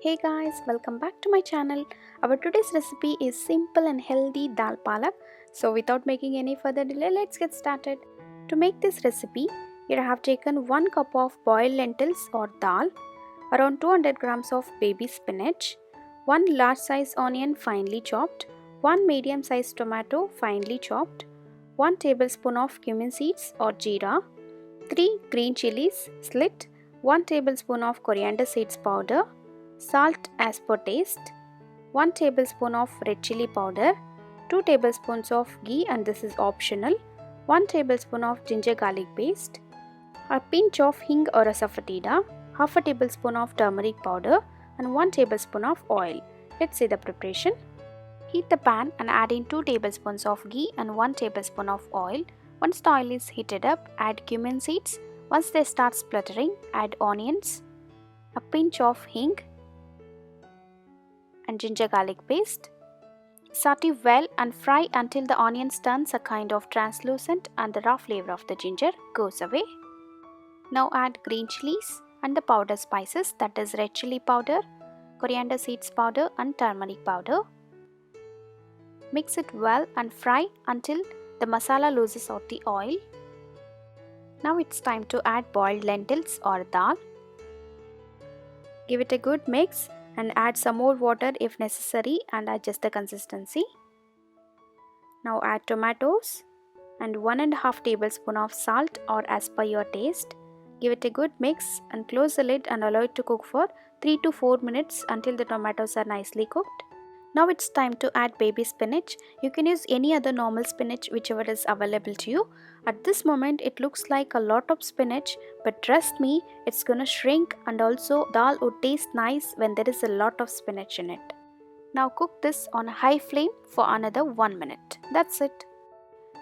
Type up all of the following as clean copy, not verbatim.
Hey guys, welcome back to my channel. Our today's recipe is simple and healthy dal palak. So without making any further delay, let's get started. To make this recipe, here I have taken 1 cup of boiled lentils or dal, around 200 grams of baby spinach, 1 large size onion finely chopped, 1 medium sized tomato finely chopped, 1 tablespoon of cumin seeds or jeera, 3 green chilies slit, 1 tablespoon of coriander seeds powder, salt as per taste, 1 tablespoon of red chilli powder, 2 tablespoons of ghee and this is optional, 1 tablespoon of ginger garlic paste, a pinch of hing or asafoetida, half a tablespoon of turmeric powder and 1 tablespoon of oil. Let's see the preparation. Heat the pan and add in 2 tablespoons of ghee and 1 tablespoon of oil. Once the oil is heated up, add cumin seeds. Once they start spluttering, add onions, a pinch of hing and ginger garlic paste. Saute well and fry until the onions turns a kind of translucent and the raw flavor of the ginger goes away. Now add green chilies and the powder spices, that is red chilli powder, coriander seeds powder and turmeric powder. Mix it well and fry until the masala loses out the oil. Now it's time to add boiled lentils or dal. Give it a good mix and add some more water if necessary and adjust the consistency. Now add tomatoes and 1.5 tablespoon of salt or as per your taste. Give it a good mix and close the lid and allow it to cook for 3 to 4 minutes until the tomatoes are nicely cooked. Now it's time to add baby spinach. You can use any other normal spinach whichever is available to you. At this moment it looks like a lot of spinach, but trust me, it's gonna shrink and also dal would taste nice when there is a lot of spinach in it. Now cook this on a high flame for another 1 minute. That's it.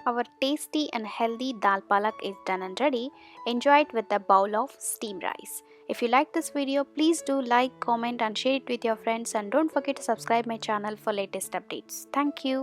Our tasty and healthy dal palak is done and ready. Enjoy it with a bowl of steamed rice. If you like this video, please do like, comment and share it with your friends and don't forget to subscribe my channel for latest updates. Thank you.